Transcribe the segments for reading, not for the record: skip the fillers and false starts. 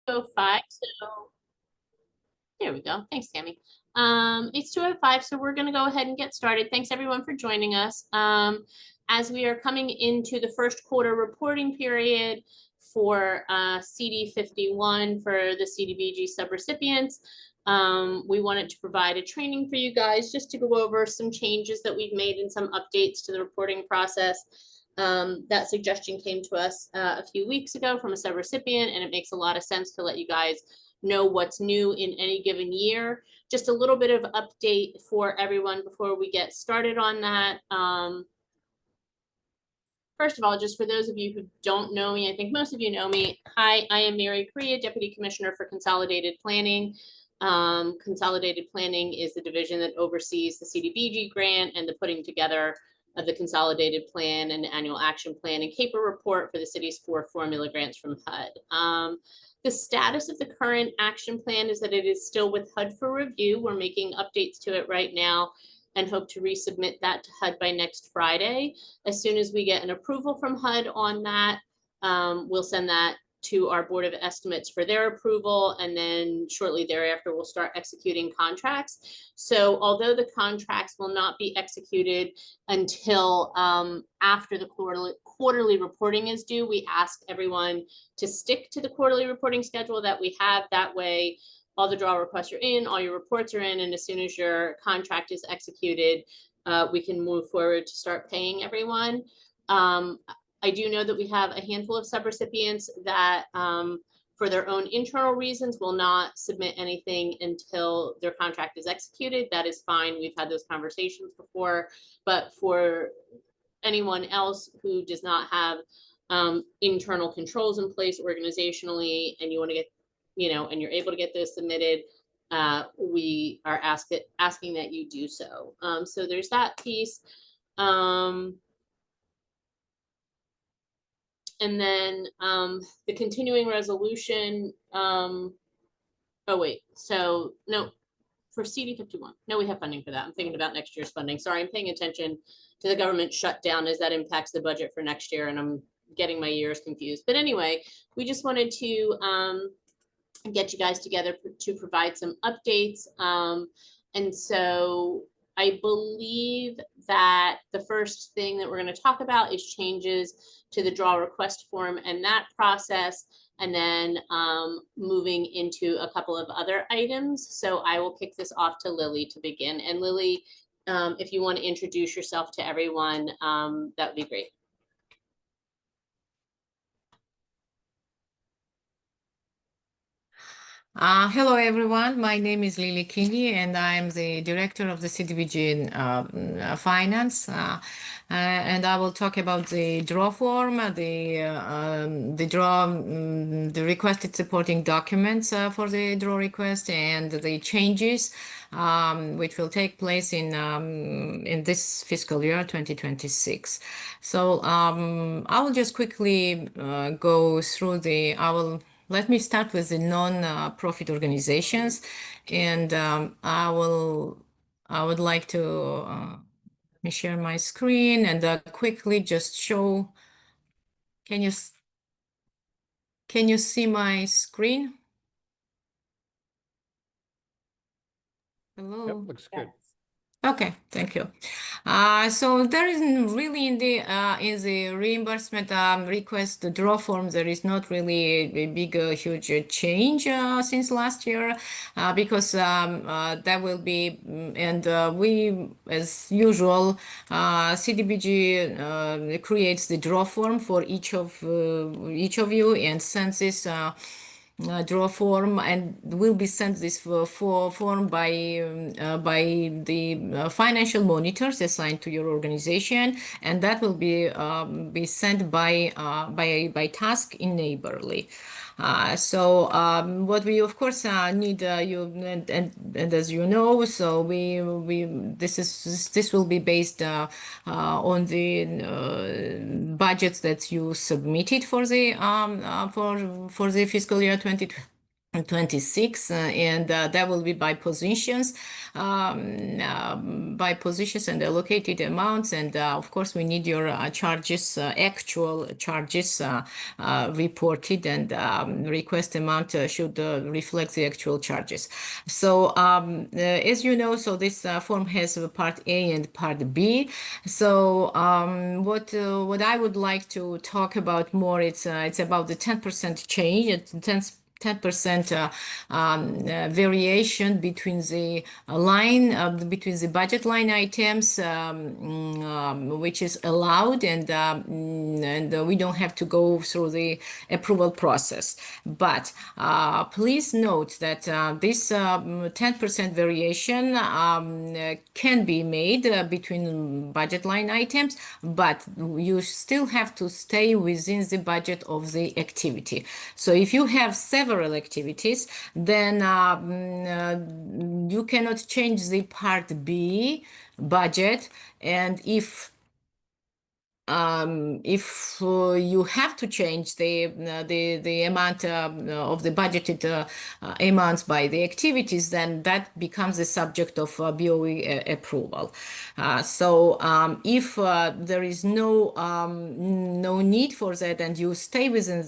2:05, so there we go. Thanks, Tammy. It's 2:05, so we're going to go ahead and get started. Thanks everyone for joining us. As we are coming into the first quarter reporting period for CD 51 for the CDBG subrecipients, we wanted to provide a training for you guys just to go over some changes that we've made and some updates to the reporting process. That suggestion came to us a few weeks ago from a subrecipient, and it makes a lot of sense to let you guys know what's new in any given year. Just a little bit of update for everyone before we get started on that. First of all, just for those of you who don't know me, I think most of you know me. Hi, I am Mary Correa, Deputy Commissioner for Consolidated Planning. Consolidated Planning is the division that oversees the CDBG grant and the putting together of the consolidated plan and annual action plan and CAPER report for the city's 4 formula grants from HUD. The status of the current action plan is that it is still with HUD for review. We're making updates to it right now and hope to resubmit that to HUD by next Friday. As soon as we get an approval from HUD on that, we'll send that to our Board of Estimates for their approval, and then shortly thereafter we'll start executing contracts. So although the contracts will not be executed until after the quarterly reporting is due, we ask everyone to stick to the quarterly reporting schedule that we have. That way all the draw requests are in, all your reports are in, and as soon as your contract is executed, we can move forward to start paying everyone. I do know that we have a handful of subrecipients that for their own internal reasons will not submit anything until their contract is executed. That is fine. We've had those conversations before, but for anyone else who does not have internal controls in place organizationally, and you want to get, and you're able to get those submitted, we are asking that you do so. So there's that piece. And then the continuing resolution, oh wait, so no, for CD 51, no, we have funding for that. I'm thinking about next year's funding. Sorry, I'm paying attention to the government shutdown as that impacts the budget for next year, and I'm getting my years confused. But anyway, we just wanted to get you guys together to provide some updates. And so I believe that the first thing that we're going to talk about is changes to the draw request form and that process, and then moving into a couple of other items. So I will kick this off to Lily to begin. And Lily, if you want to introduce yourself to everyone, that would be great. Hello, everyone. My name is Lily Kinney, and I'm the director of the CDBG Finance. And I will talk about the draw form, the requested supporting documents for the draw request, and the changes which will take place in this fiscal year 2026. So I will just quickly go through let me start with the non-profit organizations, and I would like to let me share my screen and quickly just show. Can you see my screen? Hello. Yep, looks good. Okay, thank you. So there isn't really in the reimbursement request the draw form, there is not really a big huge change since last year, because that will be, and we, as usual, CDBG creates the draw form for each of you and sends this draw form, and will be sent this form by the financial monitors assigned to your organization, and that will be sent by task in Neighborly. So what we of course need you and as you know, so this will be based on the budgets that you submitted for the fiscal year 2020. 26, and that will be by positions, and allocated amounts. And of course, we need your charges, actual charges reported, and request amount should reflect the actual charges. So as you know, so this form has part A and part B. So what I would like to talk about more, it's about the 10% change. It's 10% variation between the between the budget line items, which is allowed, and we don't have to go through the approval process. But please note that this 10% variation can be made between budget line items, but you still have to stay within the budget of the activity. So if you have several activities, then you cannot change the part B budget. And if you have to change the amount of the budgeted amounts by the activities, then that becomes the subject of BOE approval. If there is no need for that, and you stay within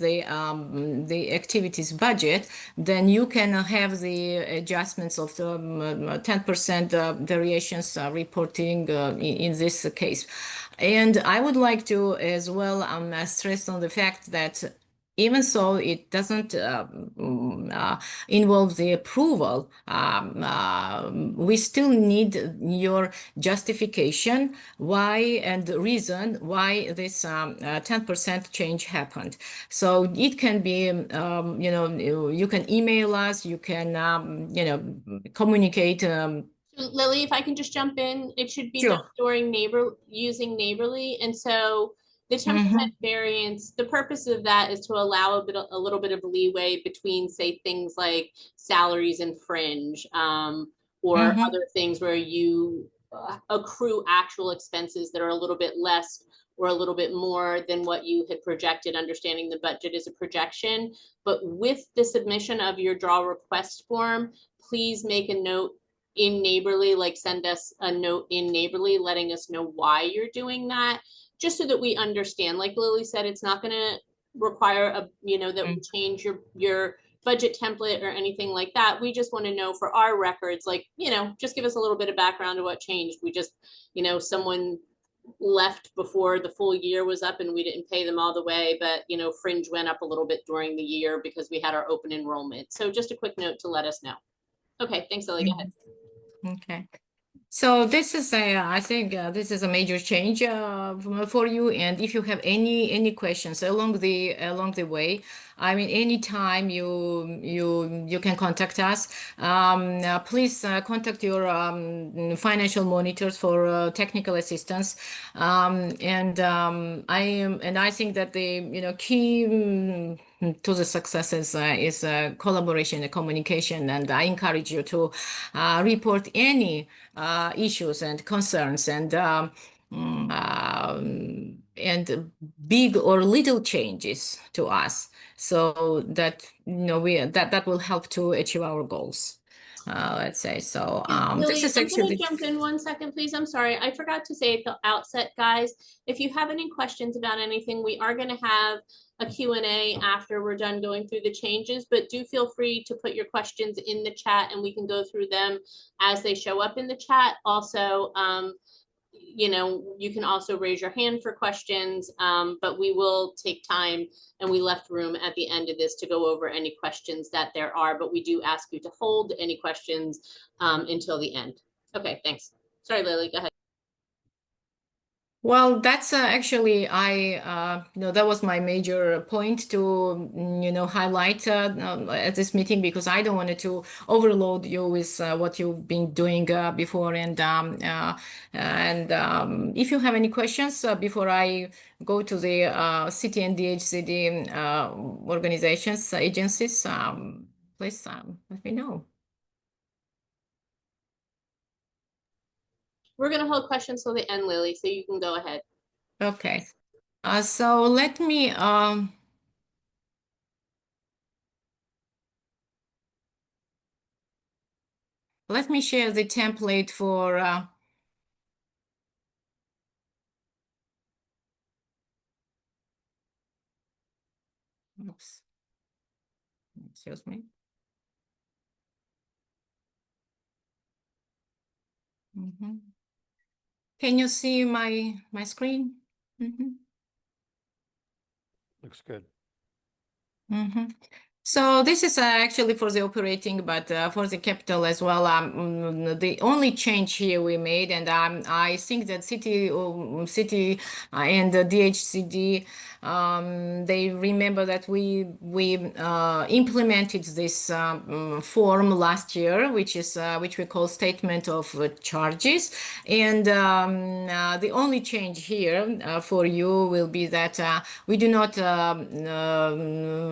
the activities budget, then you can have the adjustments of the 10% variations reporting in this case. And I would like to as well stress on the fact that even so it doesn't involve the approval, we still need your justification why and the reason why this 10% change happened. So it can be, you can email us, you can, communicate. Lily, if I can just jump in, it should be done Sure. during using Neighborly. And so the 10% Mhm. variance, the purpose of that is to allow a little bit of leeway between, say, things like salaries and fringe, or Mhm. other things where you accrue actual expenses that are a little bit less or a little bit more than what you had projected, understanding the budget is a projection. But with the submission of your draw request form, please make a note in Neighborly, like send us a note in Neighborly letting us know why you're doing that, just so that we understand. Like Lily said, it's not going to require that we change your budget template or anything like that. We just want to know for our records, like, just give us a little bit of background of what changed. We just, someone left before the full year was up and we didn't pay them all the way, but fringe went up a little bit during the year because we had our open enrollment. So just a quick note to let us know. Okay, thanks, Lily. Go ahead. Okay. So this is I think this is a major change for you. And if you have any questions along the way, I mean, anytime you can contact us. Please contact your financial monitors for technical assistance. I think that the key to the success is collaboration and communication. And I encourage you to report any issues and concerns, and big or little changes to us, so that that will help to achieve our goals. Let's say so. This Lily, is I'm going to actually. jump in 1 second, please. I'm sorry. I forgot to say at the outset, guys, if you have any questions about anything, we are going to have a Q&A after we're done going through the changes, but do feel free to put your questions in the chat and we can go through them as they show up in the chat. Also, you can also raise your hand for questions, but we will take time, and we left room at the end of this to go over any questions that there are, but we do ask you to hold any questions until the end. Okay, thanks. Sorry, Lily, go ahead. Well, that's actually that was my major point to highlight at this meeting, because I don't want to overload you with what you've been doing before. And if you have any questions before I go to the city and DHCD organizations, agencies, please let me know. We're going to hold questions till the end, Lily, so you can go ahead. Okay. So let me let me share the template for oops, excuse me. Can you see my screen? Looks good. So this is actually for the operating, but for the capital as well. The only change here we made, and I think that city and the DHCD, they remember that we implemented this form last year, which we call statement of charges, and the only change here for you will be that we do not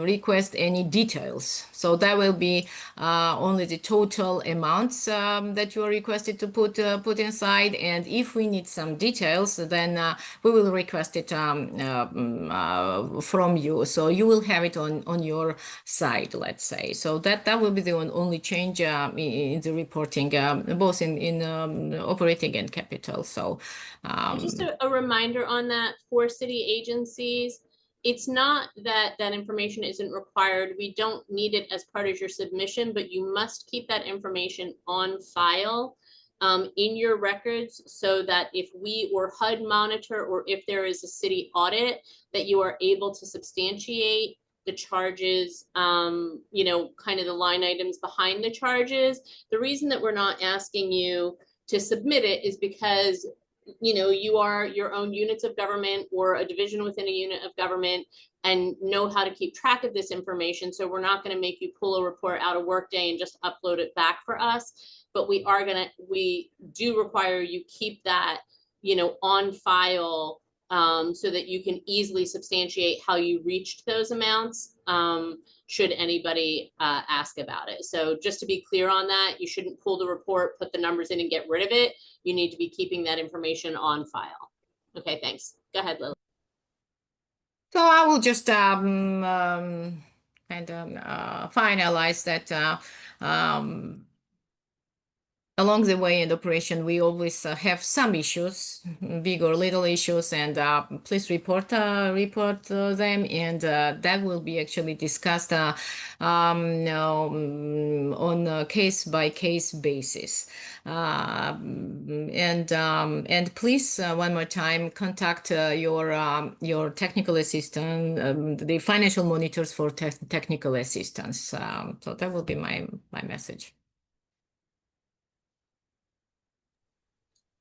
request any details. So that will be only the total amounts that you are requested to put inside. And if we need some details, then we will request it from you. So you will have it on your side, let's say. So that will be the only change in the reporting, both in operating and capital. So and just a reminder on that for city agencies, it's not that that information isn't required. We don't need it as part of your submission, but you must keep that information on file in your records so that if we or HUD monitor, or if there is a city audit, that you are able to substantiate the charges, you know, kind of the line items behind the charges. The reason that we're not asking you to submit it is because, you know, you are your own units of government or a division within a unit of government and know how to keep track of this information. So we're not going to make you pull a report out of Workday and just upload it back for us. But we do require you keep that, you know, on file so that you can easily substantiate how you reached those amounts should anybody ask about it. So just to be clear on that, you shouldn't pull the report, put the numbers in and get rid of it. You need to be keeping that information on file. Okay, thanks. Go ahead, Lily. So I will just kind of finalize that along the way in the operation, we always have some issues, big or little issues, and please report them, and that will be actually discussed on a case-by-case basis. And please, one more time, contact your technical assistant, the financial monitors for technical assistance. So that will be my message.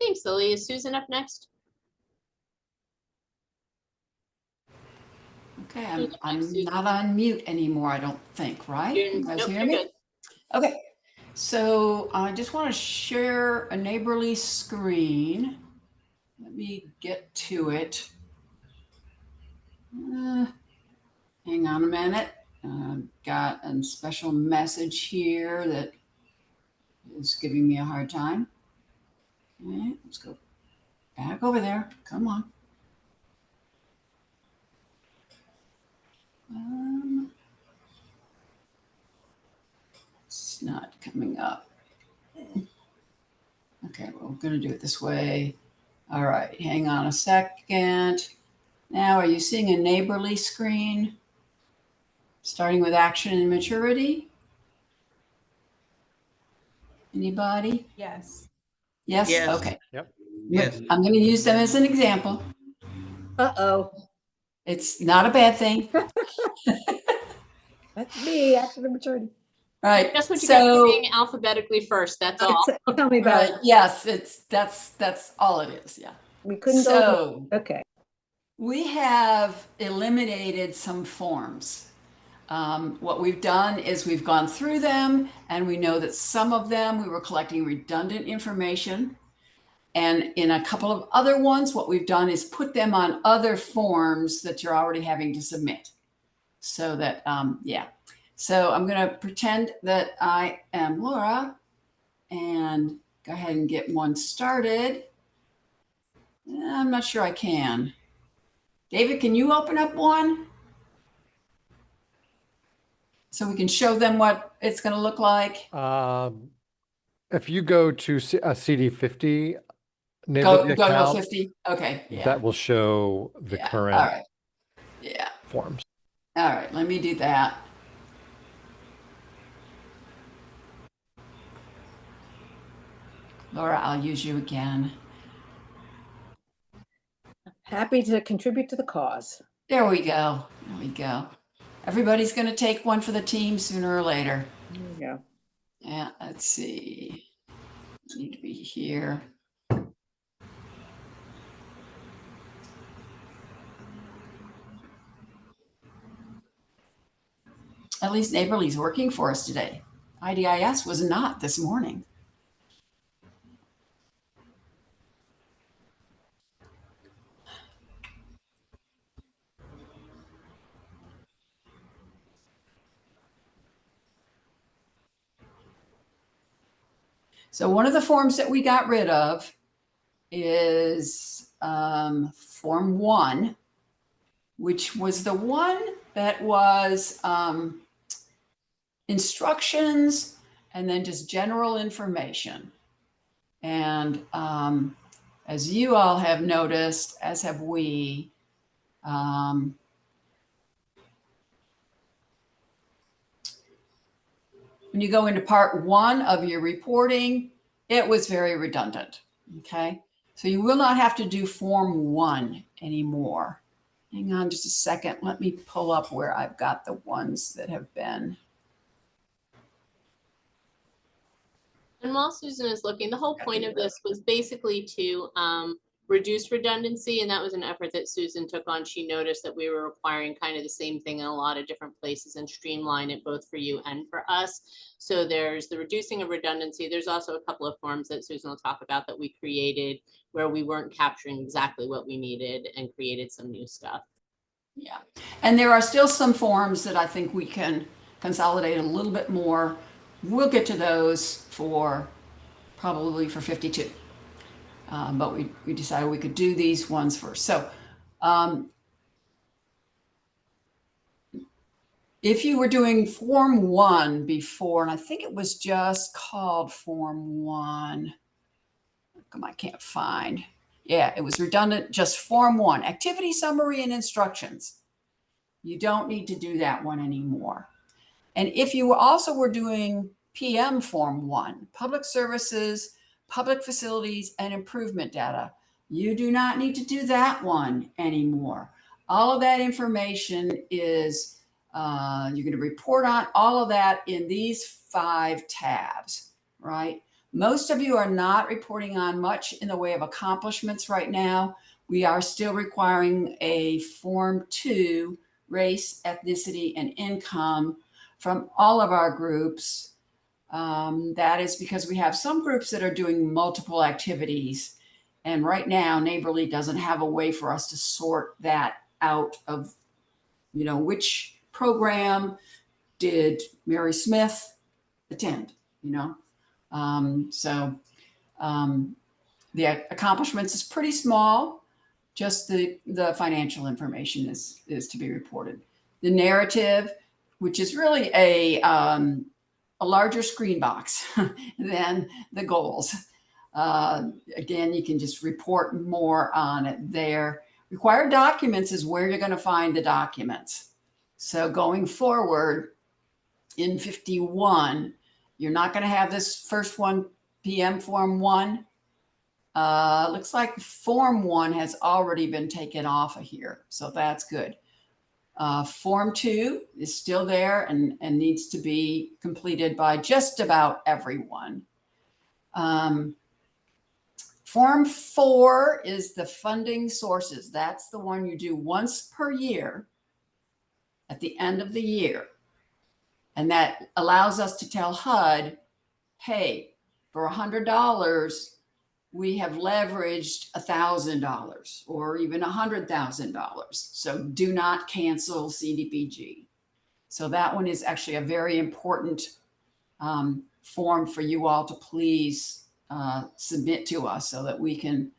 Thanks, Lily. Is Susan up next? Okay, I'm not on mute anymore, I don't think, right? You guys hear me? Good. Okay, so I just want to share a neighborly screen. Let me get to it. Hang on a minute. Got a special message here that is giving me a hard time. Okay, let's go back over there. Come on. It's not coming up. Okay, well, we're going to do it this way. All right, hang on a second. Now, are you seeing a neighborly screen? Starting with action and maturity? Anybody? Yes. Yes? Yes. Okay. Yep. Yes. I'm going to use them as an example. Uh-oh. It's not a bad thing. That's me after the maturity. All right. That's what you get for being alphabetically first. That's all. Tell me about Right. it. Yes, that's all it is. Yeah. We couldn't go. So Okay. we have eliminated some forms. What we've done is we've gone through them, and we know that some of them we were collecting redundant information. And in a couple of other ones, what we've done is put them on other forms that you're already having to submit. So that, yeah. So I'm going to pretend that I am Laura and go ahead and get one started. I'm not sure I can. David, can you open up one? So we can show them what it's going to look like. if you go to a CD50 name Go of the to a account, 50. Okay. Yeah. that will show the Yeah. current All right. Yeah. forms. All right. Let me do that. Laura, I'll use you again. Happy to contribute to the cause. There we go. There we go. Everybody's going to take one for the team sooner or later. There we go. Yeah, let's see. Need to be here. At least Neighborly's working for us today. IDIS was not this morning. So one of the forms that we got rid of is Form 1, which was the one that was instructions and then just general information. And as you all have noticed, as have we, when you go into part 1 of your reporting, it was very redundant. Okay, so you will not have to do Form 1 anymore. Hang on just a second. Let me pull up where I've got the ones that have been. And while Susan is looking, the whole point of this was basically to reduce redundancy, and that was an effort that Susan took on. She noticed that we were requiring kind of the same thing in a lot of different places and streamline it both for you and for us. So there's the reducing of redundancy. There's also a couple of forms that Susan will talk about that we created where we weren't capturing exactly what we needed and created some new stuff. Yeah, and there are still some forms that I think we can consolidate a little bit more. We'll get to those probably for 52. But we decided we could do these ones first. So if you were doing Form 1 before, and I think it was just called Form 1, I can't find. Yeah, it was redundant, just Form 1, activity summary and instructions. You don't need to do that one anymore. And if you also were doing PM Form 1, public services, public facilities, and improvement data, you do not need to do that one anymore. All of that information is, you're going to report on all of that in these 5 tabs, right? Most of you are not reporting on much in the way of accomplishments right now. We are still requiring a Form 2, race, ethnicity, and income from all of our groups. That is because we have some groups that are doing multiple activities. And right now, Neighborly doesn't have a way for us to sort that out of, which program did Mary Smith attend, the accomplishments is pretty small. Just the financial information is to be reported. The narrative, which is really a larger screen box than the goals. Again, you can just report more on it there. Required documents is where you're going to find the documents. So going forward in 51, you're not going to have this first one, PM Form 1. Looks like Form 1 has already been taken off of here, so that's good. Form 2 is still there and needs to be completed by just about everyone. Form 4 is the funding sources. That's the one you do once per year at the end of the year. And that allows us to tell HUD, hey, for $100, we have leveraged $1,000 or even $100,000. So do not cancel CDBG. So that one is actually a very important form for you all to please submit to us so that we can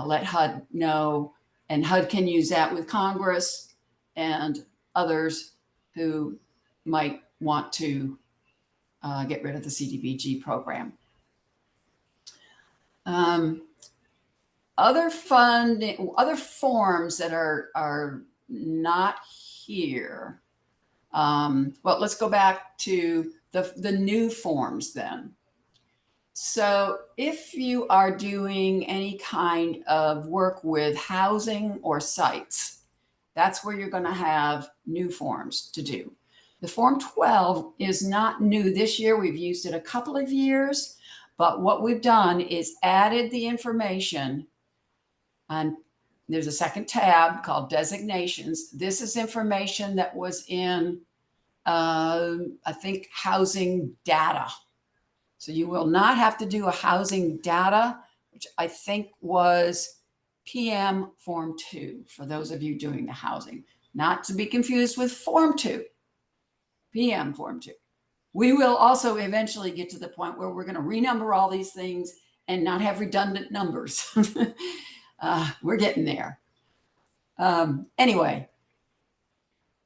let HUD know, and HUD can use that with Congress and others who might want to get rid of the CDBG program. Other funding, other forms that are not here. Well, let's go back to the new forms then. So if you are doing any kind of work with housing or sites, that's where you're going to have new forms to do. The Form 12 is not new this year. We've used it a couple of years, but what we've done is added the information, and there's a second tab called designations. This is information that was in, I think, housing data. So you will not have to do a housing data, which I think was PM Form 2 for those of you doing the housing, not to be confused with Form 2, PM Form 2. We will also eventually get to the point where we're going to renumber all these things and not have redundant numbers. We're getting there. Anyway,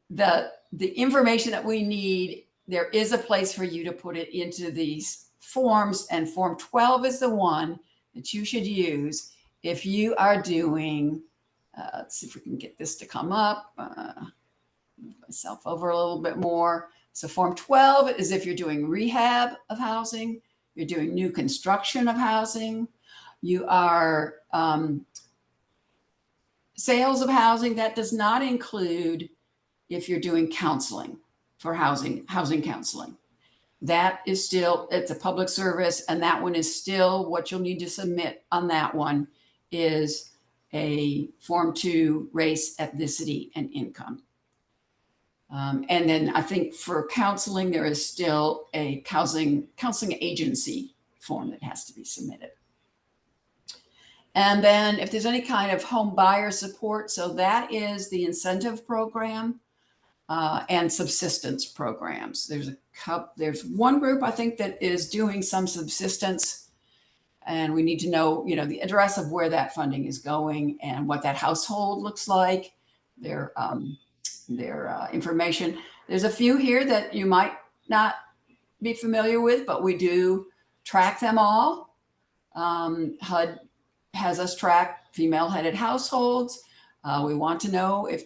the information that we need, there is a place for you to put it into these forms, and Form 12 is the one that you should use if you are doing, let's see if we can get this to come up, move myself over a little bit more. So Form 12 is if you're doing rehab of housing, you're doing new construction of housing, you are sales of housing. That does not include if you're doing counseling for housing counseling. That is still, it's a public service, and that one is still what you'll need to submit on that one is a Form 2 race, ethnicity, and income. And then I think for counseling, there is still a counseling agency form that has to be submitted. And then if there's any kind of home buyer support, so that is the incentive program and subsistence programs. There's one group I think that is doing some subsistence, and we need to know, the address of where that funding is going and what that household looks like, their information. There's a few here that you might not be familiar with, but we do track them all. HUD has us track female-headed households. We want to know if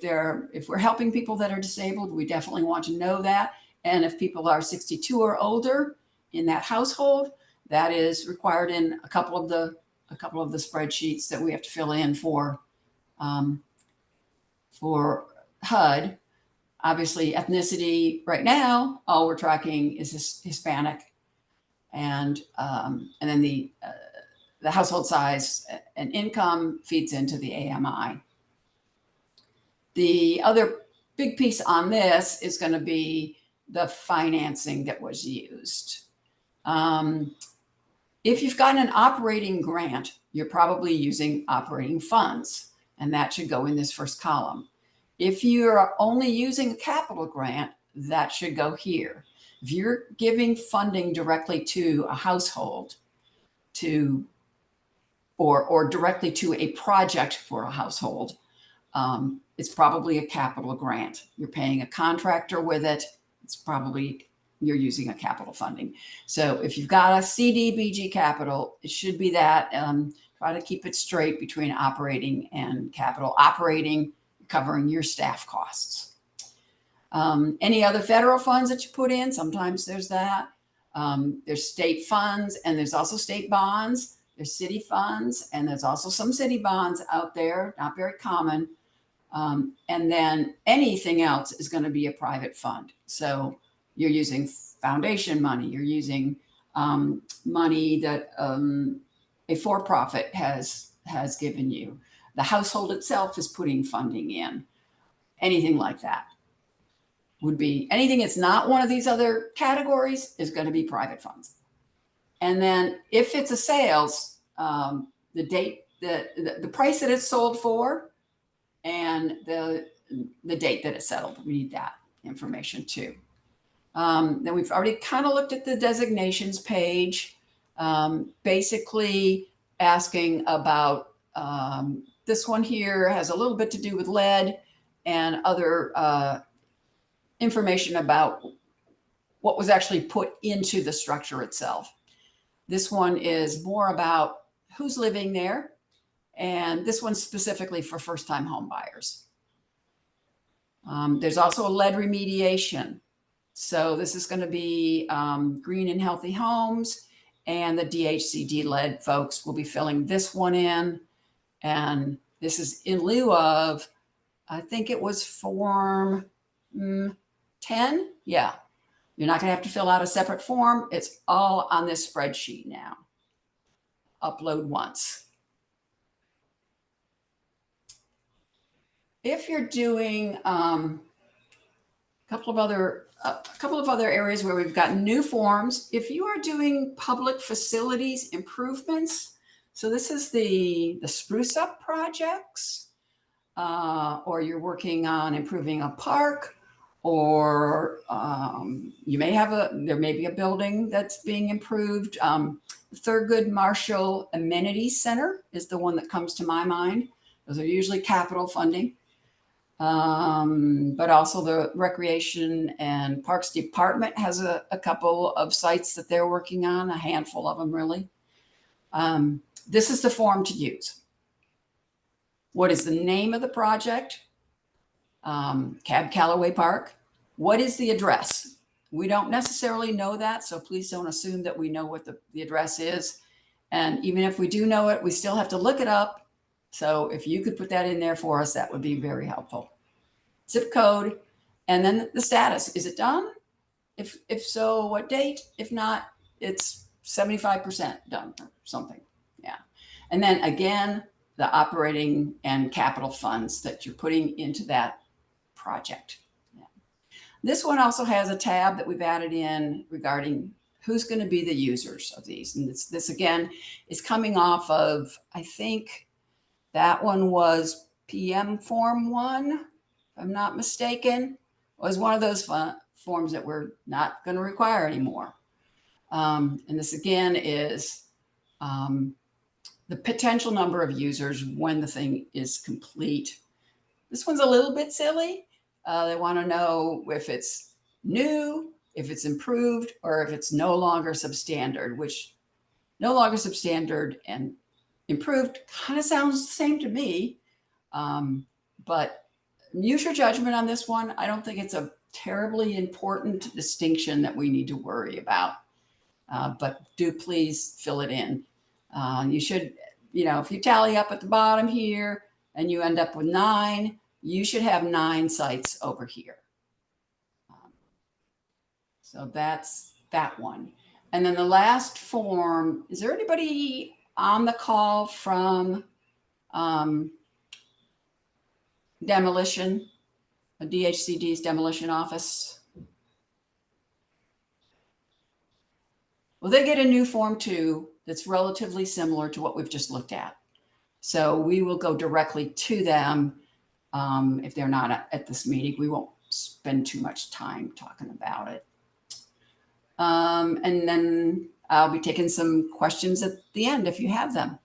we're helping people that are disabled. We definitely want to know that. And if people are 62 or older in that household, that is required in a couple of the spreadsheets that we have to fill in for HUD. Obviously, ethnicity right now, all we're tracking is Hispanic, and then the household size and income feeds into the AMI. The other big piece on this is going to be the financing that was used. If you've gotten an operating grant, you're probably using operating funds, and that should go in this first column. If you're only using a capital grant, that should go here. If you're giving funding directly to a household or directly to a project for a household, it's probably a capital grant. You're paying a contractor with it. It's probably you're using a capital funding. So if you've got a CDBG capital, it should be that. Try to keep it straight between operating and capital. Operating, covering your staff costs. Any other federal funds that you put in, sometimes there's that. There's state funds, and there's also state bonds. There's city funds, and there's also some city bonds out there, not very common. And then anything else is going to be a private fund. So you're using foundation money, you're using money that a for-profit has given you. The household itself is putting funding in. Anything like that would be, anything that's not one of these other categories is going to be private funds. And then if it's a sales, the date, the price that it's sold for, and the date that it's settled. We need that information too. Then we've already kind of looked at the designations page, basically asking about this one here has a little bit to do with lead and other information about what was actually put into the structure itself. This one is more about who's living there. And this one's specifically for first-time home buyers. There's also a lead remediation. So this is going to be green and healthy homes, and the DHCD lead folks will be filling this one in. And this is in lieu of, I think it was form 10. Yeah. You're not going to have to fill out a separate form. It's all on this spreadsheet now. Upload once. If you're doing a couple of other areas where we've got new forms, if you are doing public facilities improvements, so this is the spruce up projects, or you're working on improving a park, or there may be a building that's being improved. Thurgood Marshall Amenity Center is the one that comes to my mind. Those are usually capital funding. But also the Recreation and Parks Department has a couple of sites that they're working on, a handful of them really. This is the form to use. What is the name of the project? Cab Callaway Park. What is the address? We don't necessarily know that, so please don't assume that we know what the address is. And even if we do know it, we still have to look it up. So if you could put that in there for us, that would be very helpful. Zip code, and then the status. Is it done? If so, what date? If not, it's 75% done or something. Yeah. And then again, the operating and capital funds that you're putting into that project. Yeah. This one also has a tab that we've added in regarding who's going to be the users of these. And this again is coming off of, I think that one was PM Form 1, if I'm not mistaken, was one of those forms that we're not going to require anymore. And this again is the potential number of users when the thing is complete. This one's a little bit silly. They want to know if it's new, if it's improved, or if it's no longer substandard, which no longer substandard and improved kind of sounds the same to me. But use your judgment on this one. I don't think it's a terribly important distinction that we need to worry about. But do please fill it in. You should, if you tally up at the bottom here and you end up with 9, you should have 9 sites over here. So that's that one. And then the last form, is there anybody on the call from demolition, a DHCD's demolition office? Well, they get a new form too that's relatively similar to what we've just looked at. So we will go directly to them. If they're not at this meeting, we won't spend too much time talking about it. And then I'll be taking some questions at the end if you have them.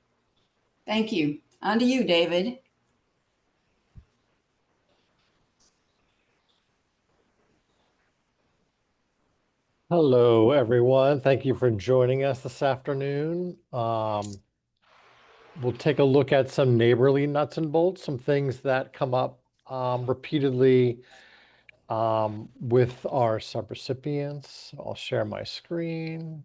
Thank you. On to you, David. Hello, everyone. Thank you for joining us this afternoon. We'll take a look at some neighborly nuts and bolts, some things that come up repeatedly with our subrecipients. I'll share my screen.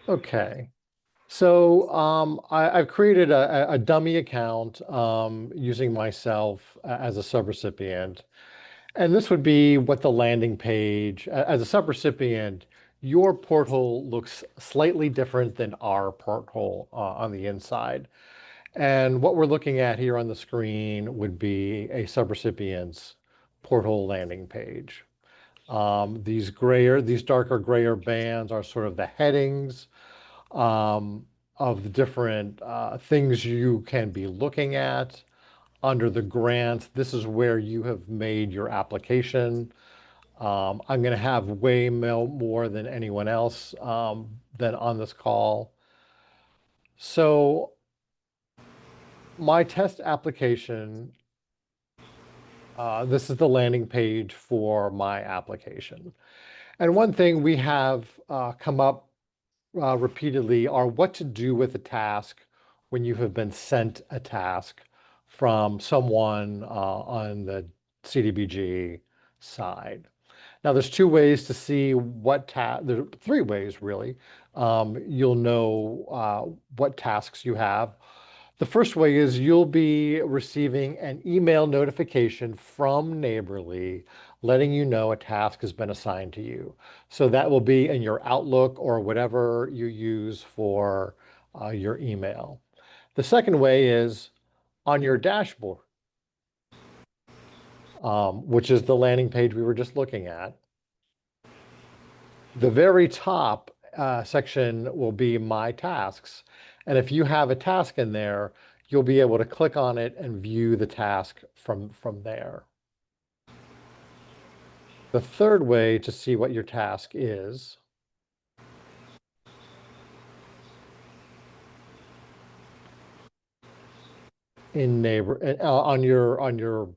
Okay. So I've created a dummy account using myself as a subrecipient. And this would be what the landing page, as a subrecipient, your porthole looks slightly different than our porthole on the inside. And what we're looking at here on the screen would be a subrecipient's porthole landing page. These darker grayer bands are sort of the headings of the different things you can be looking at. Under the grant, this is where you have made your application. I'm going to have way more than anyone else than on this call. So my test application This is the landing page for my application. And one thing we have come up repeatedly are what to do with a task when you have been sent a task from someone on the CDBG side. Now, there's two ways to see there are three ways really. You'll know what tasks you have. The first way is you'll be receiving an email notification from Neighborly letting you know a task has been assigned to you. So that will be in your Outlook or whatever you use for your email. The second way is on your dashboard, which is the landing page we were just looking at. The very top section will be My Tasks. And if you have a task in there, you'll be able to click on it and view the task from there. The third way to see what your task is on your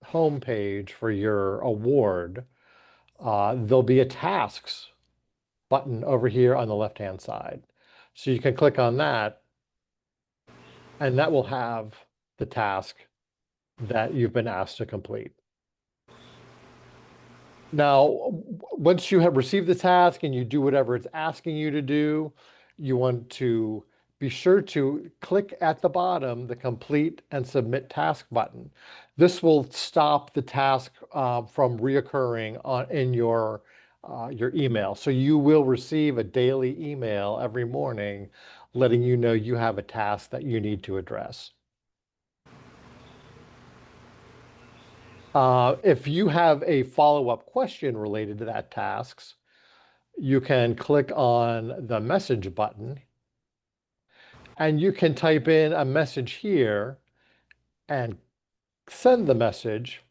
home page for your award, there'll be a tasks button over here on the left-hand side. So you can click on that, and that will have the task that you've been asked to complete. Now, once you have received the task and you do whatever it's asking you to do, you want to be sure to click at the bottom the complete and submit task button. This will stop the task from reoccurring in your email. So you will receive a daily email every morning letting you know you have a task that you need to address. If you have a follow-up question related to that tasks, you can click on the message button and you can type in a message here and send the message.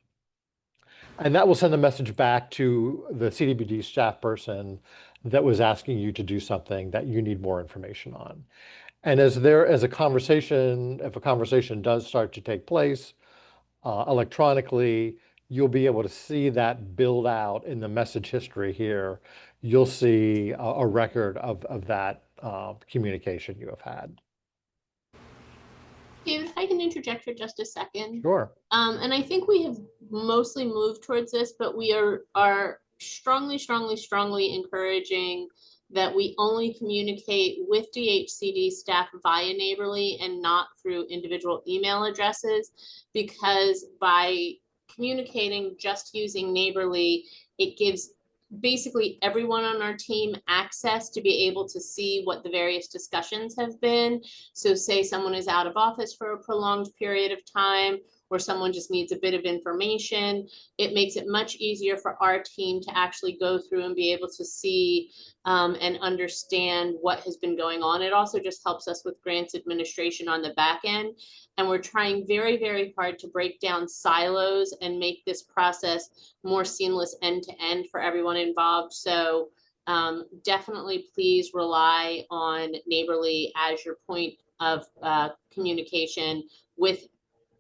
And that will send a message back to the CDBG staff person that was asking you to do something that you need more information on. And if a conversation does start to take place, electronically, you'll be able to see that build out in the message history here. You'll see a record of that communication you have had. David, if I can interject for just a second. Sure. And I think we have mostly moved towards this, but we are strongly encouraging that we only communicate with DHCD staff via Neighborly and not through individual email addresses, because by communicating just using Neighborly, it gives basically everyone on our team access to be able to see what the various discussions have been. So say someone is out of office for a prolonged period of time, or someone just needs a bit of information, it makes it much easier for our team to actually go through and be able to see and understand what has been going on. It also just helps us with grants administration on the back end. And we're trying very hard to break down silos and make this process more seamless end to end for everyone involved. So definitely please rely on Neighborly as your point of communication with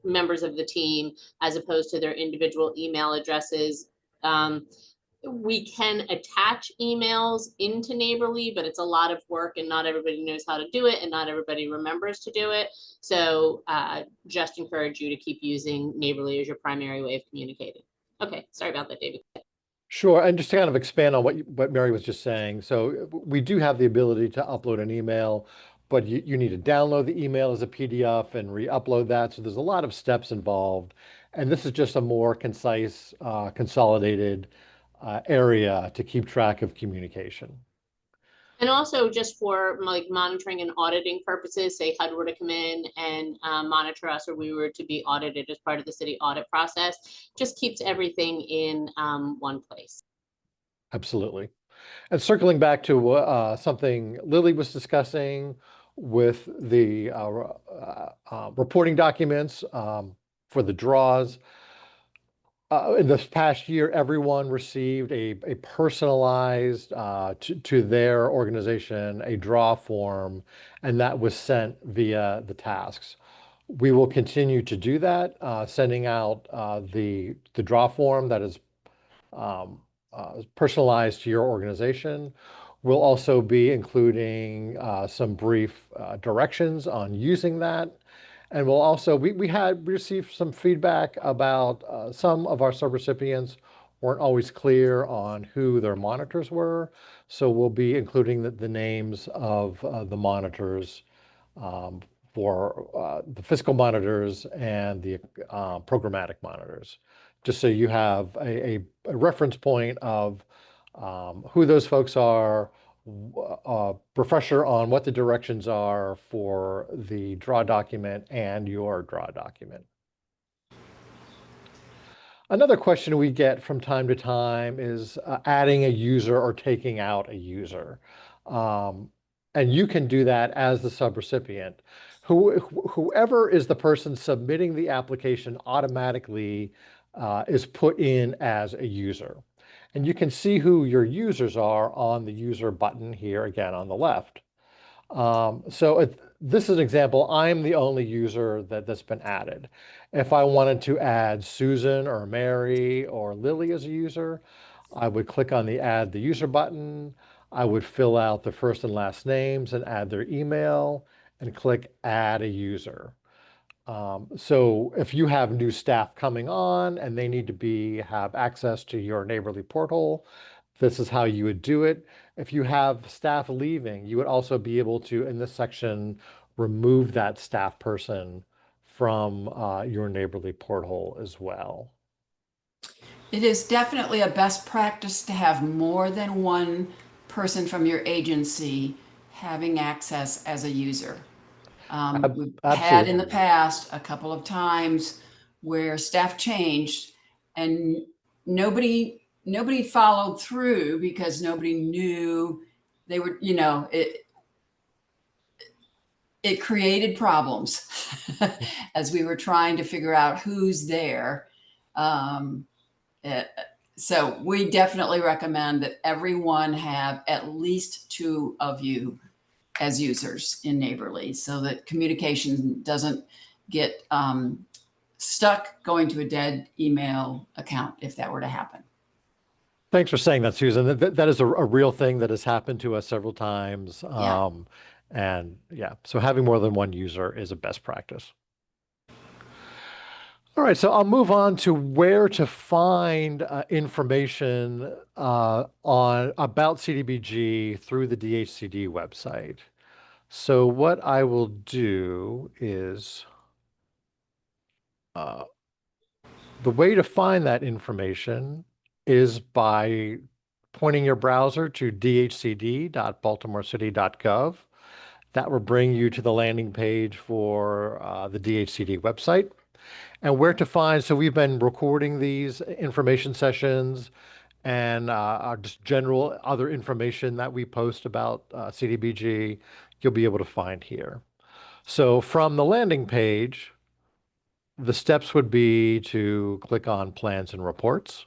members of the team, as opposed to their individual email addresses. We can attach emails into Neighborly, but it's a lot of work and not everybody knows how to do it and not everybody remembers to do it. So just encourage you to keep using Neighborly as your primary way of communicating. Okay, sorry about that, David. Sure, and just to kind of expand on what Mary was just saying. So we do have the ability to upload an email, but you need to download the email as a PDF and re-upload that. So there's a lot of steps involved. And this is just a more concise, consolidated area to keep track of communication. And also just for like monitoring and auditing purposes, say HUD were to come in and monitor us, or we were to be audited as part of the city audit process, just keeps everything in one place. Absolutely. And circling back to something Lily was discussing with the reporting documents for the draws. In this past year, everyone received a personalized to their organization, a draw form, and that was sent via the tasks. We will continue to do that, sending out the draw form that is personalized to your organization. We'll also be including some brief directions on using that. And we'll also, we received some feedback about some of our subrecipients weren't always clear on who their monitors were. So we'll be including the names of the monitors um, for the fiscal monitors and the programmatic monitors, just so you have a reference point of who those folks are, refresher on what the directions are for the draw document and your draw document. Another question we get from time to time is adding a user or taking out a user. And you can do that as the subrecipient. Whoever is the person submitting the application automatically is put in as a user. And you can see who your users are on the user button here again on the left. This is an example. I'm the only user that's been added. If I wanted to add Susan or Mary or Lily as a user, I would click on the Add the User button. I would fill out their first and last names and add their email and click Add a User. So if you have new staff coming on and they need to have access to your Neighborly portal, this is how you would do it. If you have staff leaving, you would also be able to, in this section, remove that staff person from your Neighborly portal as well. It is definitely a best practice to have more than one person from your agency having access as a user. We've had in the past a couple of times where staff changed and nobody followed through because nobody knew they were, it created problems as we were trying to figure out who's there. So we definitely recommend that everyone have at least 2 of you as users in Neighborly so that communication doesn't get stuck going to a dead email account if that were to happen. Thanks for saying that, Susan. That is a real thing that has happened to us several times. Yeah. And yeah, so having more than one user is a best practice. All right, so I'll move on to where to find information about CDBG through the DHCD website. So what I will do is the way to find that information is by pointing your browser to dhcd.baltimorecity.gov. That will bring you to the landing page for the DHCD website. And where to find, so we've been recording these information sessions and just general other information that we post about CDBG, you'll be able to find here. So from the landing page, the steps would be to click on Plans and Reports.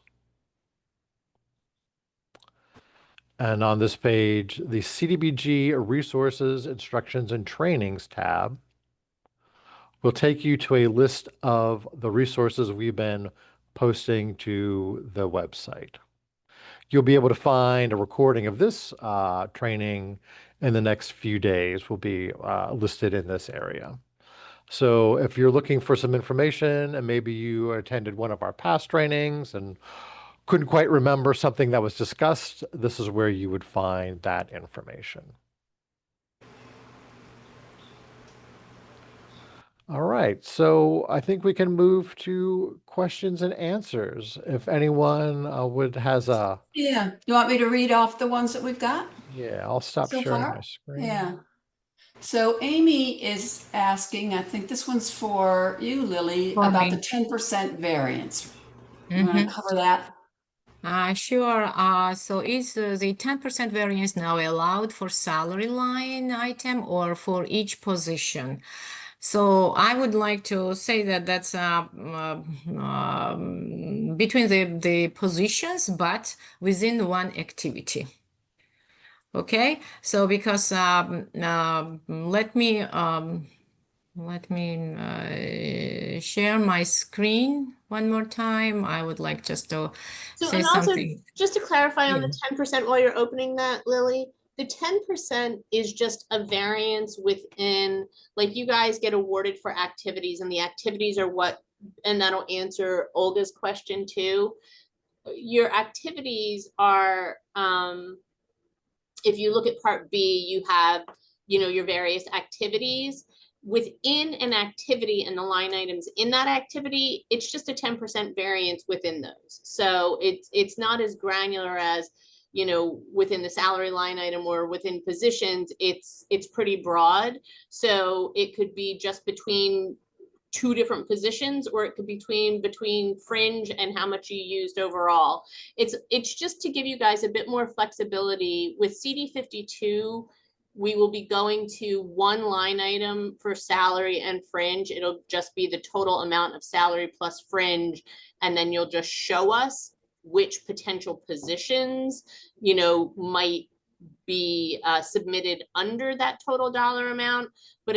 And on this page, the CDBG Resources, Instructions, and Trainings tab will take you to a list of the resources we've been posting to the website. You'll be able to find a recording of this training in the next few days, will be listed in this area. So if you're looking for some information and maybe you attended one of our past trainings and couldn't quite remember something that was discussed, this is where you would find that information. All right, so I think we can move to questions and answers. If anyone has a... Yeah, you want me to read off the ones that we've got? Yeah, I'll stop So sharing far? my screen. Yeah. So Amy is asking, I think this one's for you, Lily, For about me. the 10% variance. You want to cover that? Sure. So is the 10% variance now allowed for salary line item or for each position? So I would like to say that that's between the positions, but within one activity. Okay, so because let me Let me share my screen one more time. I would like just to So, say and also, something. just to clarify on Yeah. the 10% while you're opening that, Lily, the 10% is just a variance within, like you guys get awarded for activities and the activities are what, and that'll answer Olga's question too. Your activities are, if you look at part B, you have, your various activities. Within an activity and the line items in that activity, it's just a 10% variance within those. So it's not as granular as, within the salary line item or within positions, it's pretty broad. So it could be just between two different positions, or it could be between fringe and how much you used overall. It's just to give you guys a bit more flexibility. With CD52, we will be going to one line item for salary and fringe. It'll just be the total amount of salary plus fringe, and then you'll just show us which potential positions, might be submitted under that total dollar amount. But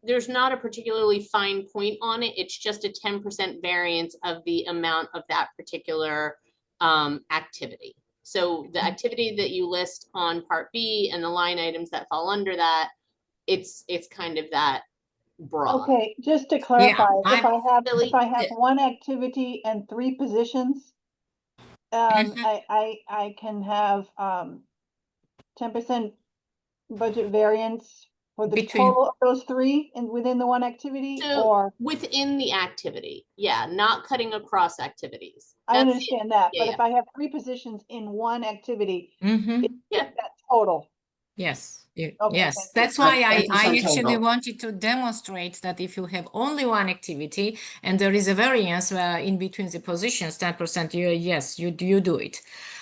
there's not a particularly fine point on it. It's just a 10% variance of the amount of that particular activity. So the activity that you list on part B and the line items that fall under that, it's kind of that broad. Okay, just to clarify, if Billy, I have one activity and 3 positions, I can have 10% budget variance for the Between- total of those 3 and within the one activity, So or? within the activity, yeah, not cutting across activities. I That's understand that, but yeah, if I have 3 positions in one activity, Mhm. Yeah. that's total. Yes, Okay, yes. thank you. That's why I 10% actually total. wanted to demonstrate that if you have only one activity and there is a variance in between the positions, 10%, yes, you do it.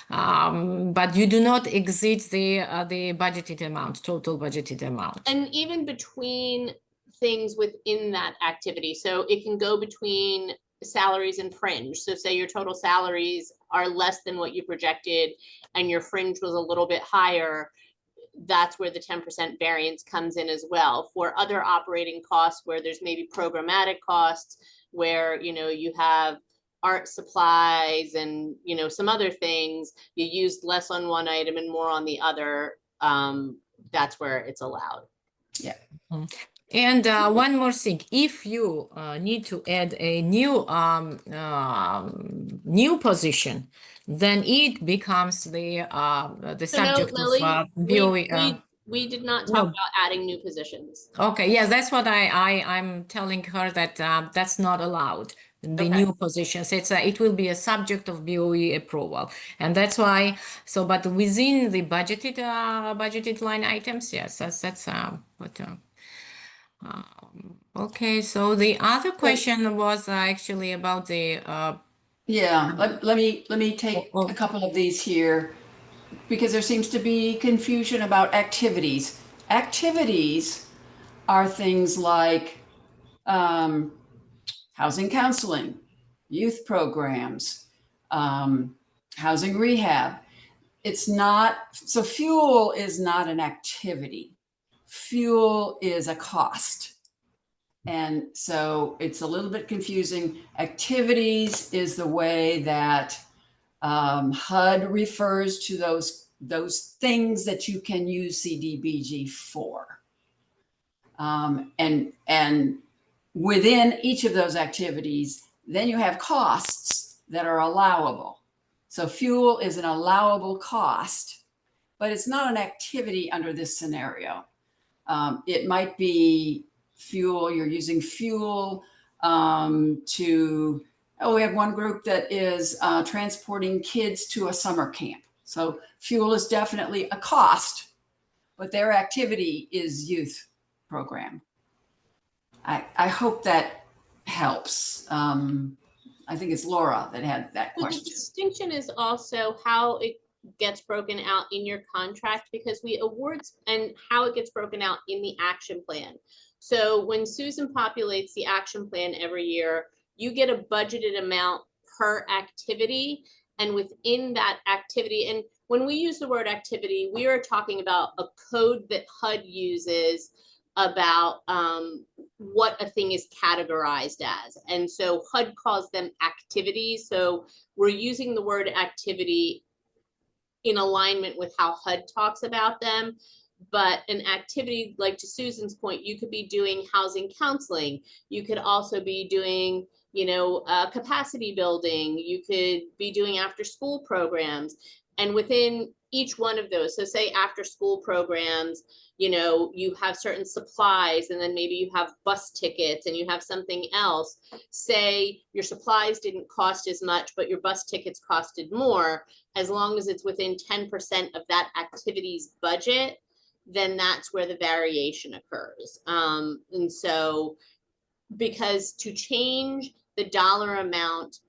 But you do not exceed the budgeted amount, total budgeted amount. And even between things within that activity. So it can go between salaries and fringe. So say your total salaries are less than what you projected and your fringe was a little bit higher, that's where the 10% variance comes in as well. For other operating costs where there's maybe programmatic costs, where you have art supplies and some other things, you used less on one item and more on the other, that's where it's allowed. Yeah. And one more thing, if you need to add a new position, then it becomes the So no, subject Lily, of BOE. we did not talk no. about adding new positions. Okay, yes, that's what I'm telling her, that that's not allowed. The Okay. new positions, it will be a subject of BOE approval, and that's why. So, but within the budgeted line items, yes, that's what. Okay, so the other question was actually about the Yeah, let me take a couple of these here because there seems to be confusion about activities. Activities are things like housing counseling, youth programs, housing rehab. It's not, so fuel is not an activity. Fuel is a cost. And so it's a little bit confusing. Activities is the way that HUD refers to those things that you can use CDBG for. And within each of those activities, then you have costs that are allowable. So fuel is an allowable cost, but it's not an activity under this scenario. It might be fuel, you're using fuel we have one group that is transporting kids to a summer camp. So fuel is definitely a cost, but their activity is youth program. I hope that helps. I think it's Laura that had that So the question. distinction is also how it gets broken out in your contract, because we awards and how it gets broken out in the action plan. So when Susan populates the action plan every year, you get a budgeted amount per activity, and within that activity, and when we use the word activity, we are talking about a code that HUD uses about what a thing is categorized as. And so HUD calls them activities. So we're using the word activity in alignment with how HUD talks about them. But an activity, like to Susan's point, you could be doing housing counseling. You could also be doing, capacity building. You could be doing after school programs. And within each one of those, so say after school programs, you have certain supplies, and then maybe you have bus tickets and you have something else. Say your supplies didn't cost as much, but your bus tickets costed more. As long as it's within 10% of that activity's budget, then that's where the variation occurs. And so, because to change the dollar amount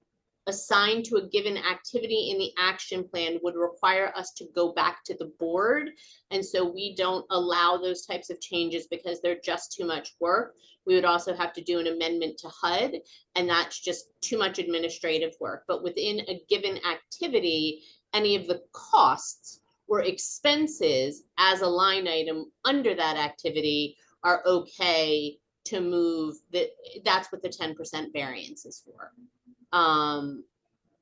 assigned to a given activity in the action plan would require us to go back to the board. And so we don't allow those types of changes because they're just too much work. We would also have to do an amendment to HUD, and that's just too much administrative work. But within a given activity, any of the costs or expenses as a line item under that activity are okay to move. That's what the 10% variance is for.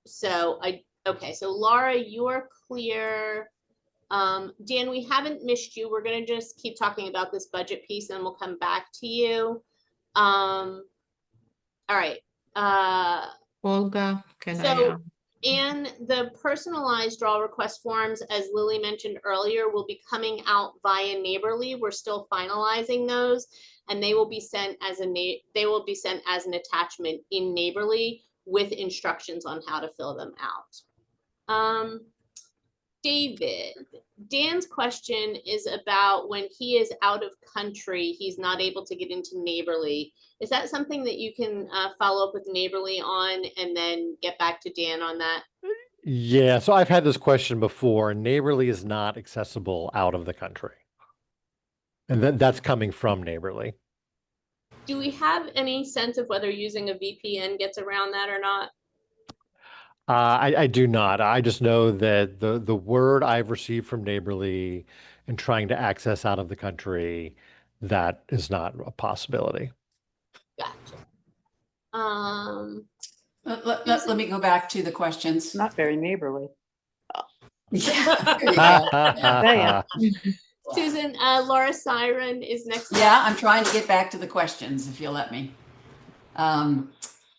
So Laura, you're clear. Dan, we haven't missed you. We're gonna just keep talking about this budget piece and we'll come back to you. All right. Olga, And the personalized draw request forms, as Lily mentioned earlier, will be coming out via Neighborly. We're still finalizing those, and they will be sent as an attachment in Neighborly with instructions on how to fill them out. David, Dan's question is about when he is out of country, he's not able to get into Neighborly. Is that something that you can follow up with Neighborly on and then get back to Dan on that? Yeah, so I've had this question before. Neighborly is not accessible out of the country. And that's coming from Neighborly. Do we have any sense of whether using a VPN gets around that or not? I do not. I just know that the word I've received from Neighborly and trying to access out of the country, that is not a possibility. Gotcha. Let me go back to the questions. Not very neighborly. Yeah, there you go. Susan, Laura Siren is next. Yeah, I'm trying to get back to the questions if you'll let me.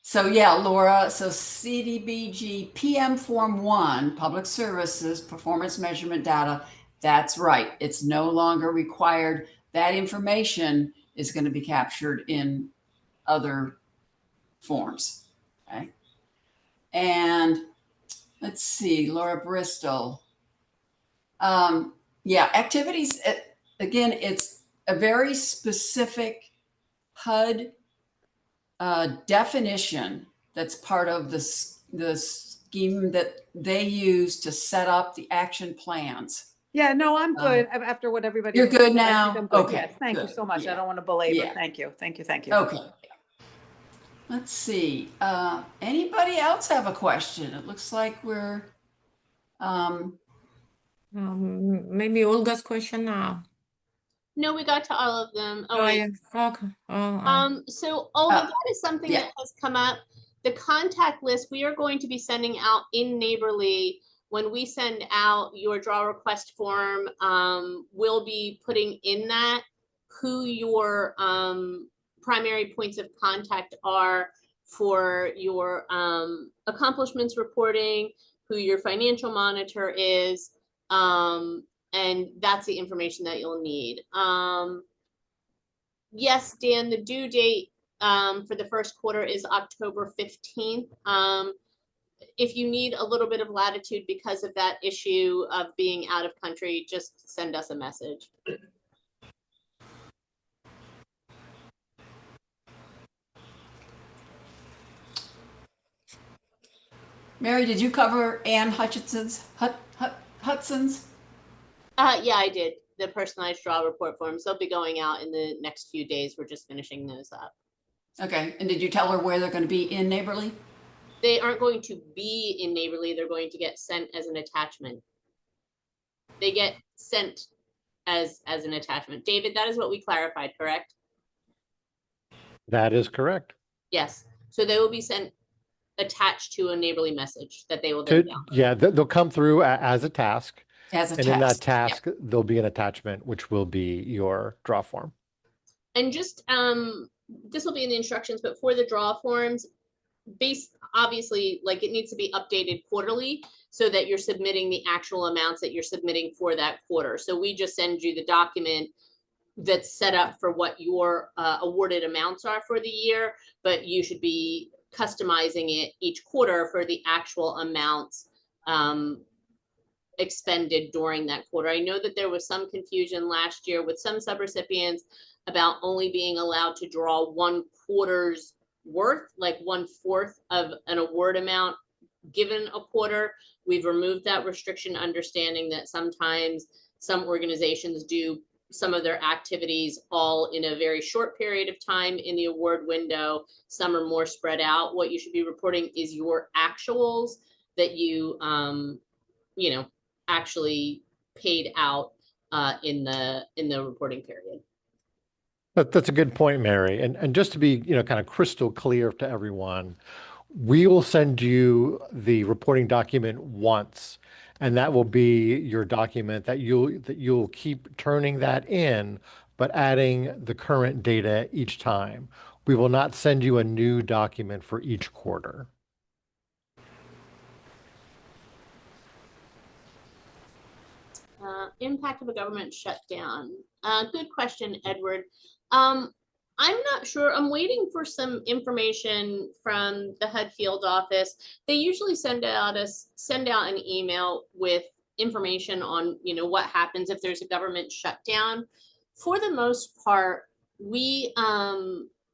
So yeah, Laura, so CDBG PM Form 1, Public Services Performance Measurement Data, that's right. It's no longer required. That information is going to be captured in other forms. Okay. And let's see, Laura Bristol. Yeah, activities, again, it's a very specific HUD definition that's part of the scheme that they use to set up the action plans. Yeah, no, I'm good. After what everybody. You're good said, I now? think I'm good. Okay, Yes, thank you good. so much. Yeah. I don't want to belabor. Yeah. Thank you. Thank you. Thank you. Okay. Let's see. Anybody else have a question? It looks like we're maybe Olga's question now. No, we got to all of them. Oh, wait. yeah. Okay. So Olga, that is something that has come up. The contact list we are going to be sending out in Neighborly. When we send out your draw request form, we'll be putting in that who your primary points of contact are for your accomplishments reporting, who your financial monitor is, and that's the information that you'll need. Yes, Dan, the due date for the first quarter is October 15th. If you need a little bit of latitude because of that issue of being out of country, just send us a message. Mary, did you cover Ann Hutchinson's? Yeah, I did. The personalized draw report forms. They'll be going out in the next few days. We're just finishing those up. Okay. And did you tell her where they're going to be in Neighborly? They aren't going to be in Neighborly. They're going to get sent as an attachment. They get sent as an attachment. David, that is what we clarified, correct? That is correct. Yes. So they will be sent attached to a neighborly message that they will then download. Yeah, they'll come through as a task. As a And in that task. task, there'll be an attachment, which will be your draw form. And just, this will be in the instructions, but for the draw forms, obviously, like it needs to be updated quarterly so that you're submitting the actual amounts that you're submitting for that quarter. So we just send you the document that's set up for what your awarded amounts are for the year, but you should be customizing it each quarter for the actual amounts expended during that quarter. I know that there was some confusion last year with some subrecipients about only being allowed to draw 1 quarter's worth, like 1/4 of an award amount given a quarter. We've removed that restriction, understanding that sometimes some organizations do some of their activities all in a very short period of time in the award window. Some are more spread out. What you should be reporting is your actuals that you, you know, actually paid out in the reporting period. That's a good point, Mary. And just to be, kind of crystal clear to everyone, we will send you the reporting document once, and that will be your document that you'll keep turning that in, but adding the current data each time. We will not send you a new document for each quarter. Impact of a government shutdown. Good question, Edward. I'm not sure. I'm waiting for some information from the HUD field office. They usually send out an email with information on, what happens if there's a government shutdown. For the most part, we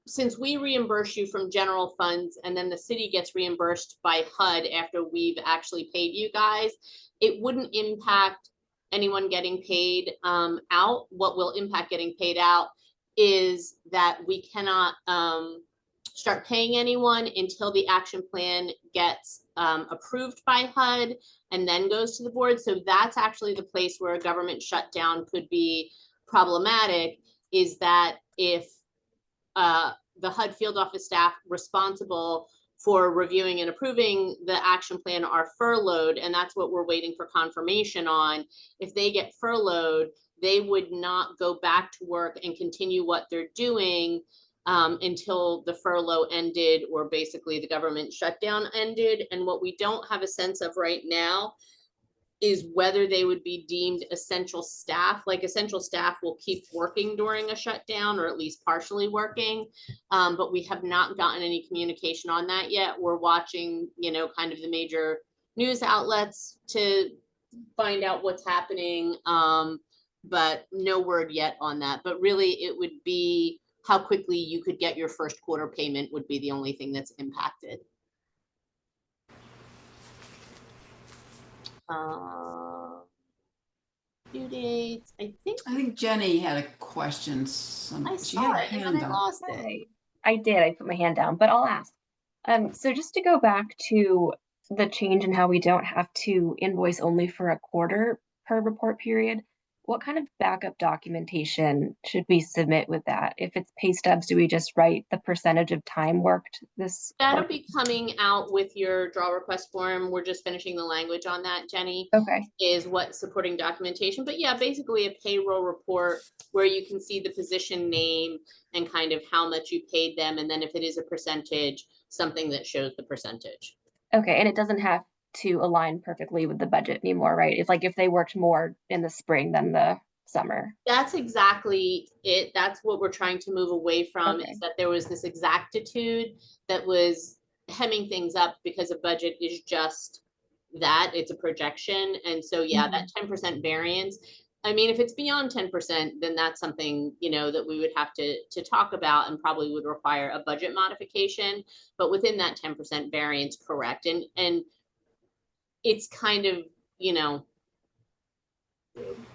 since we reimburse you from general funds and then the city gets reimbursed by HUD after we've actually paid you guys, it wouldn't impact anyone getting paid out. What will impact getting paid out is that we cannot start paying anyone until the action plan gets approved by HUD and then goes to the board. So that's actually the place where a government shutdown could be problematic, is that if the HUD field office staff responsible for reviewing and approving the action plan are furloughed, and that's what we're waiting for confirmation on. If they get furloughed, they would not go back to work and continue what they're doing until the furlough ended, or basically the government shutdown ended. And what we don't have a sense of right now is whether they would be deemed essential staff. Like, essential staff will keep working during a shutdown, or at least partially working, but we have not gotten any communication on that yet. We're watching, kind of the major news outlets to find out what's happening, but no word yet on that. But really, it would be how quickly you could get your first quarter payment would be the only thing that's impacted. Due dates, I think Jenny had a question. I saw it and then I lost it. I did. I put my hand down, but I'll ask. So just to go back to the change in how we don't have to invoice only for a quarter per report period, what kind of backup documentation should we submit with that? If it's pay stubs, do we just write the percentage of time worked this? That'll be coming out with your draw request form. We're just finishing the language on that, Jenny. Okay. Is what supporting documentation. But yeah, basically a payroll report where you can see the position name and kind of how much you paid them. And then if it is a percentage, something that shows the percentage. Okay, and it doesn't have to align perfectly with the budget anymore, right? It's like if they worked more in the spring than the summer. That's exactly it. That's what we're trying to move away from, Okay. is that there was this exactitude that was hemming things up, because a budget is just that, it's a projection. And so, yeah, that 10% variance, I mean, if it's beyond 10%, then that's something, that we would have to talk about and probably would require a budget modification. But within that 10% variance, correct. And it's kind of,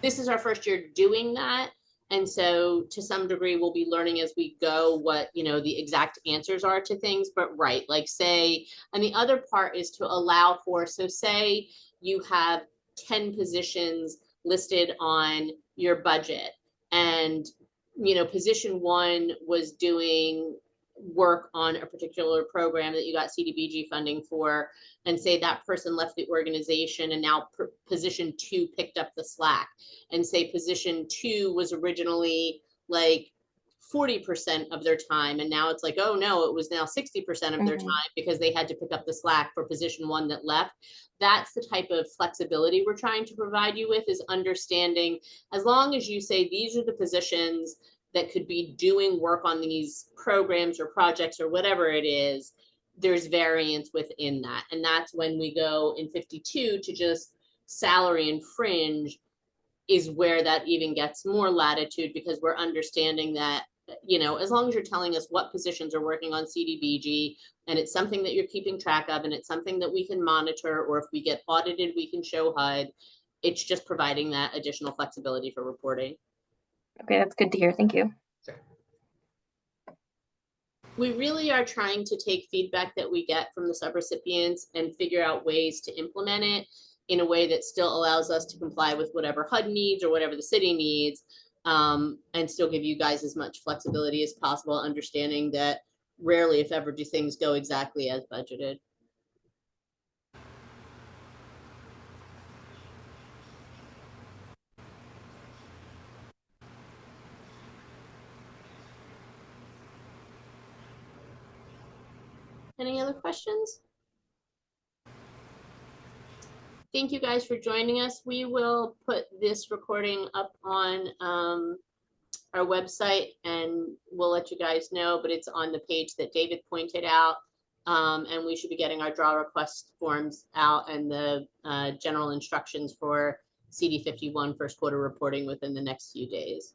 this is our first year doing that. And so to some degree, we'll be learning as we go what, the exact answers are to things. But right, like say, and the other part is to allow for, so say you have 10 positions listed on your budget, and, you know, position one was doing work on a particular program that you got CDBG funding for, and say that person left the organization and now position two picked up the slack, and say position two was originally like 40% of their time, and now it's like, oh no, it was now 60% of their time because they had to pick up the slack for position one that left. That's the type of flexibility we're trying to provide you with, is understanding, as long as you say these are the positions that could be doing work on these programs or projects or whatever it is, there's variance within that. And that's when we go in 52 to just salary and fringe, is where that even gets more latitude, because we're understanding that, you know, as long as you're telling us what positions are working on CDBG, and it's something that you're keeping track of, and it's something that we can monitor, or if we get audited, we can show HUD. It's just providing that additional flexibility for reporting. Okay, that's good to hear. Thank you. We really are trying to take feedback that we get from the subrecipients and figure out ways to implement it in a way that still allows us to comply with whatever HUD needs or whatever the city needs, and still give you guys as much flexibility as possible, understanding that rarely, if ever, do things go exactly as budgeted. Any other questions? Thank you guys for joining us. We will put this recording up on our website, and we'll let you guys know, but it's on the page that David pointed out. And we should be getting our draw request forms out and the general instructions for CD51 first quarter reporting within the next few days.